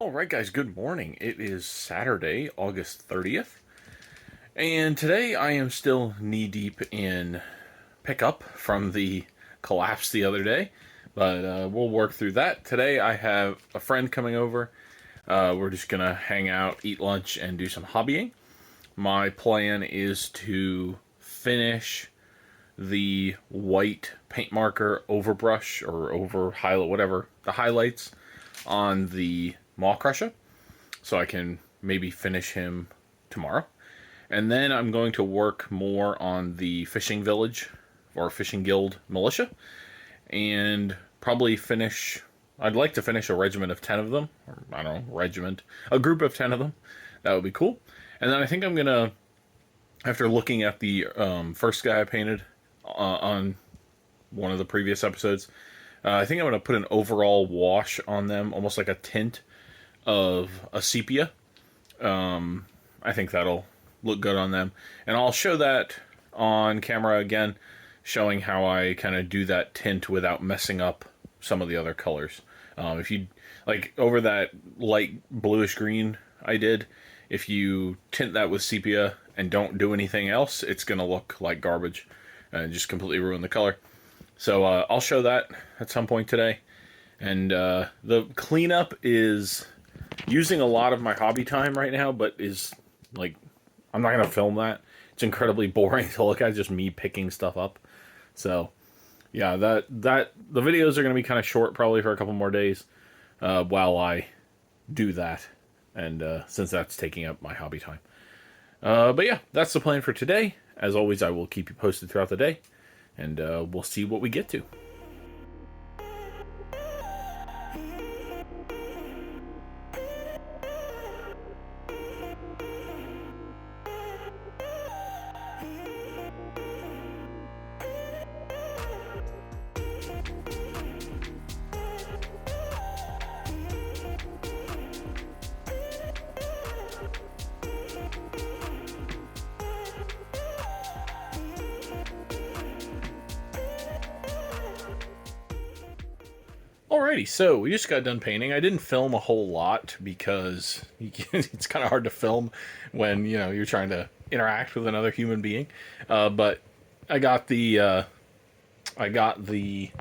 All right, guys, good morning. It is Saturday, August 30th, and today I am still knee deep in pickup from the collapse the other day, but we'll work through that. Today I have a friend coming over. We're just going to hang out, eat lunch, and do some hobbying. My plan is to finish the white paint marker overbrush or over highlight, whatever, the highlights on the Maw Crusher, so I can maybe finish him tomorrow. And then I'm going to work more on the fishing village or fishing guild militia and probably finish. I'd like to finish a regiment of 10 of them, or I don't know, regiment, a group of 10 of them. That would be cool. And then I think I'm gonna, after looking at the first guy I painted on one of the previous episodes, I think I'm gonna put an overall wash on them, almost like a tint of a sepia. I think that'll look good on them, and I'll show that on camera again, showing how I kind of do that tint without messing up some of the other colors. If you like over that light bluish green I did, if you tint that with sepia and don't do anything else, it's gonna look like garbage and just completely ruin the color. So I'll show that at some point today. And the cleanup is using a lot of my hobby time right now, but is like, I'm not going to film that. It's incredibly boring to look at, just me picking stuff up. So yeah, the videos are going to be kind of short, probably for a couple more days while I do that. And since that's taking up my hobby time. But yeah, that's the plan for today. As always, I will keep you posted throughout the day, and we'll see what we get to. Alrighty, so we just got done painting. I didn't film a whole lot because it's kind of hard to film when you're trying to interact with another human being. But I got the what the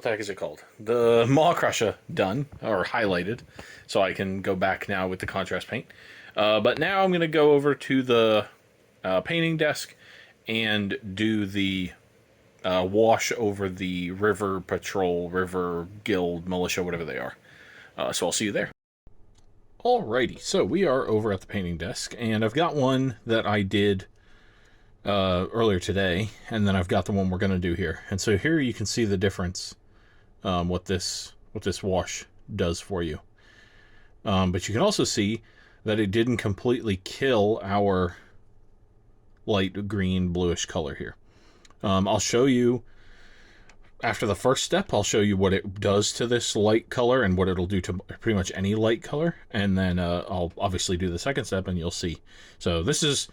heck is it called? The Maw Crusher done or highlighted, so I can go back now with the contrast paint. But now I'm gonna go over to the painting desk and do the wash over the river patrol, river guild, militia, whatever they are. So I'll see you there. Alrighty, so we are over at the painting desk, and I've got one that I did earlier today, and then I've got the one we're going to do here. And so here you can see the difference, what this wash does for you. But you can also see that it didn't completely kill our light green bluish color here. I'll show you after the first step. I'll show you what it does to this light color and what it'll do to pretty much any light color, and then I'll obviously do the second step, and you'll see. So this is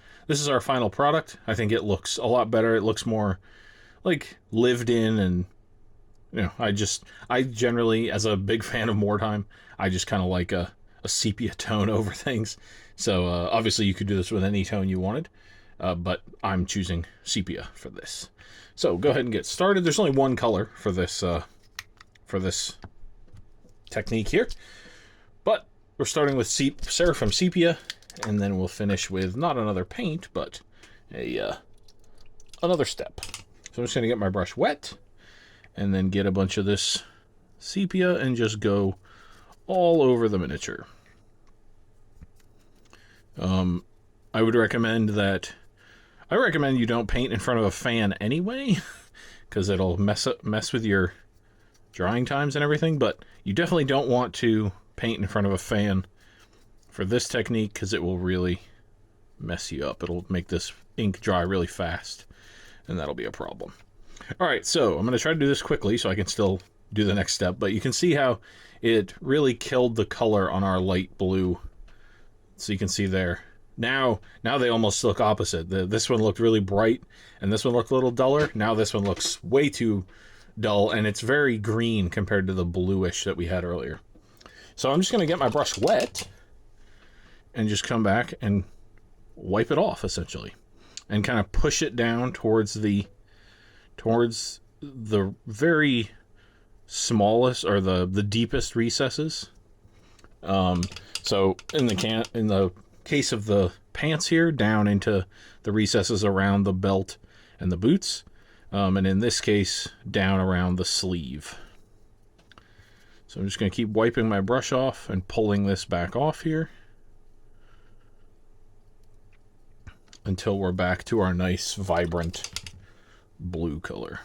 our final product. I think it looks a lot better. It looks more like lived in, and I generally, as a big fan of Mordheim, I just kind of like a sepia tone over things. So obviously you could do this with any tone you wanted. But I'm choosing sepia for this. So go ahead and get started. There's only one color for this technique here, but we're starting with Seraphim Sepia, and then we'll finish with not another paint, but another step. So I'm just going to get my brush wet, and then get a bunch of this sepia and just go all over the miniature. I would recommend that. I recommend you don't paint in front of a fan anyway, because it'll mess with your drying times and everything, but you definitely don't want to paint in front of a fan for this technique, because it will really mess you up. It'll make this ink dry really fast, and that'll be a problem. Alright, so I'm going to try to do this quickly so I can still do the next step, but you can see how it really killed the color on our light blue. So you can see there. Now they almost look opposite. This one looked really bright, and this one looked a little duller. Now this one looks way too dull, and it's very green compared to the bluish that we had earlier. So I'm just going to get my brush wet and just come back and wipe it off, essentially, and kind of push it down towards the very smallest or the deepest recesses. So in the case of the pants here, down into the recesses around the belt and the boots, and in this case, down around the sleeve. So I'm just going to keep wiping my brush off and pulling this back off here until we're back to our nice, vibrant blue color.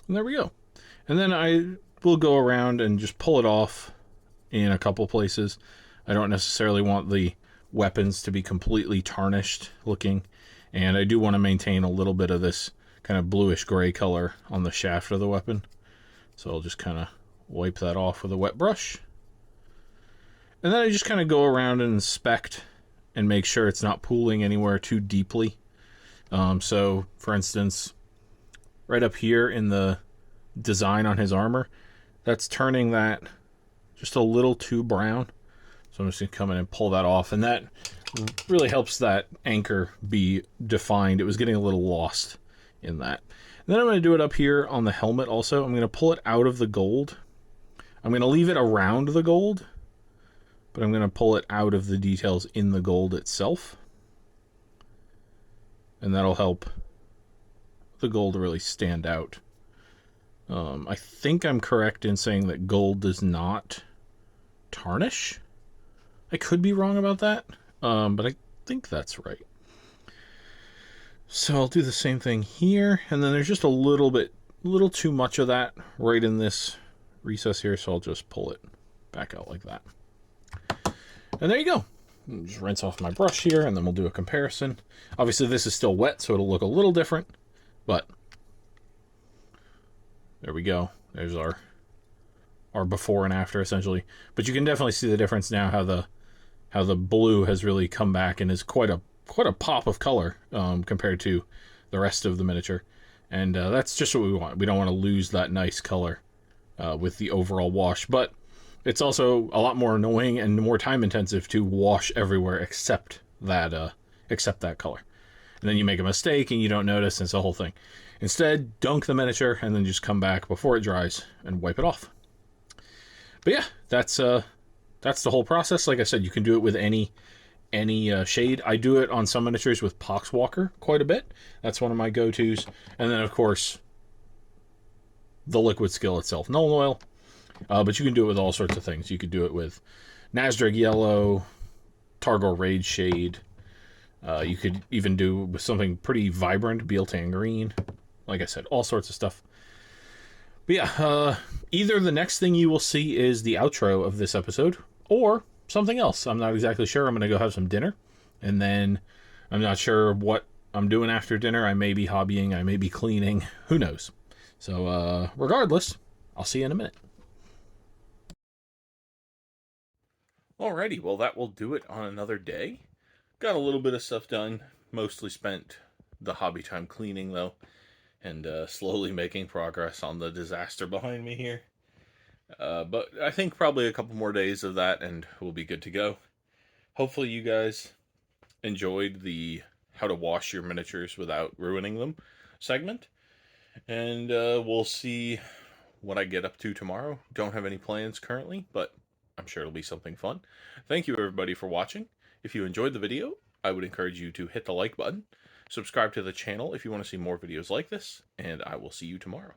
And there we go. And then I will go around and just pull it off in a couple places. I don't necessarily want the weapons to be completely tarnished looking, and I do want to maintain a little bit of this kind of bluish gray color on the shaft of the weapon. So I'll just kind of wipe that off with a wet brush. And then I just kind of go around and inspect and make sure it's not pooling anywhere too deeply. So, for instance, right up here in the design on his armor, that's turning that just a little too brown. So I'm just going to come in and pull that off. And that really helps that anchor be defined. It was getting a little lost in that. And then I'm going to do it up here on the helmet also. I'm going to pull it out of the gold. I'm going to leave it around the gold, but I'm going to pull it out of the details in the gold itself. And that'll help the gold really stand out. I think I'm correct in saying that gold does not tarnish. I could be wrong about that, but I think that's right. So I'll do the same thing here, and then there's just a little too much of that right in this recess here, so I'll just pull it back out like that. And there you go. Just rinse off my brush here, and then we'll do a comparison. Obviously, this is still wet, so it'll look a little different, but there we go. There's our before and after, essentially. But you can definitely see the difference now, how the blue has really come back and is quite a pop of color compared to the rest of the miniature. And that's just what we want. We don't want to lose that nice color with the overall wash. But it's also a lot more annoying and more time intensive to wash everywhere except that color. And then you make a mistake and you don't notice, and it's the whole thing. Instead, dunk the miniature and then just come back before it dries and wipe it off. But yeah, that's the whole process. Like I said, you can do it with any shade. I do it on some miniatures with Poxwalker quite a bit. That's one of my go-tos. And then, of course, the liquid skill itself, Nuln Oil. But you can do it with all sorts of things. You could do it with Nazdreg Yellow, Targor Rage Shade. You could even do with something pretty vibrant, Biel-Tan Green. Like I said, all sorts of stuff. But yeah, either the next thing you will see is the outro of this episode, or something else. I'm not exactly sure. I'm going to go have some dinner, and then I'm not sure what I'm doing after dinner. I may be hobbying, I may be cleaning, who knows. So regardless, I'll see you in a minute. Alrighty, well that will do it on another day. Got a little bit of stuff done, mostly spent the hobby time cleaning though, and slowly making progress on the disaster behind me here. But I think probably a couple more days of that and we'll be good to go. Hopefully you guys enjoyed the how to wash your miniatures without ruining them segment. And we'll see what I get up to tomorrow. Don't have any plans currently, but I'm sure it'll be something fun. Thank you everybody for watching. If you enjoyed the video, I would encourage you to hit the like button. Subscribe to the channel if you want to see more videos like this, and I will see you tomorrow.